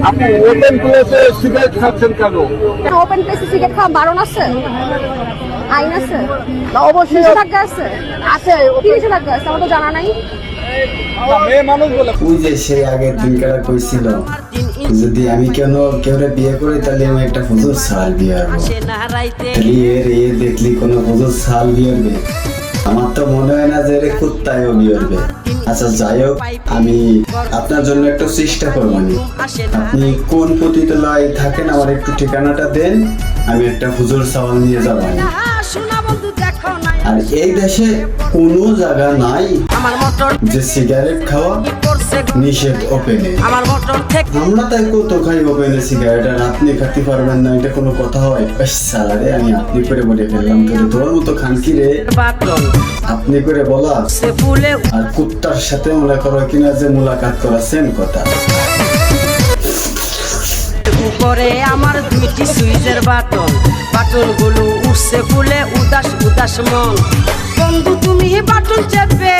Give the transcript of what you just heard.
আপনি ওপেন প্লেসে সিগারেট খাচ্ছেন কেন? ওপেন প্লেসে সিগারেট খাওয়া বারণ আছে? আইন আছে? না, অবশ্যই নিষেধাজ্ঞা আছে? আছে, কি নিষেধাজ্ঞা আছে আমার তো জানা নাই। মেয়ে মানুষ বলে ওই যে সেই আগের দিনকার কইছিল যদি আমি কেউরে বিয়ে করি তাহলে আমি একটা হুজুর সাল বিয়ে হবো। তাহলে এ দেখলি কোনো হুজুর সাল বিয়ে হবে? আমার তো মনে হয় না যে এর কুত্তায়ও বিয়ে হবে। আচ্ছা যাই হোক, আমি আপনার জন্য একটু চেষ্টা করবানি। আপনি কোন পতিতলায় থাকেন আমার একটু ঠিকানাটা দেন, আমি একটা হুজুর সাওয়াল নিয়ে যাব। আর এই দেশে কোনো জায়গা নাই যে সিগারেট খাওয়া নিষেধ ওপেনে। আমরা তাই কত খাই ওপেনে সিগারেট, আর আপনি খাতে পারবেন না, এটা কোনো কথা হয়? সালারে আমি আপনি করে বলে ফেললাম, তোর মতো খানকি রে আপনি করে বলা। আর কুত্তার সাথে মনে করো কিনা যে মুলাকাত করা সেম কথা। করে আমার দুইটি সুইচের বাটন গুলো উঠছে ফুলে উদাস উদাস মন। বন্ধু তুমি বাটন চেপে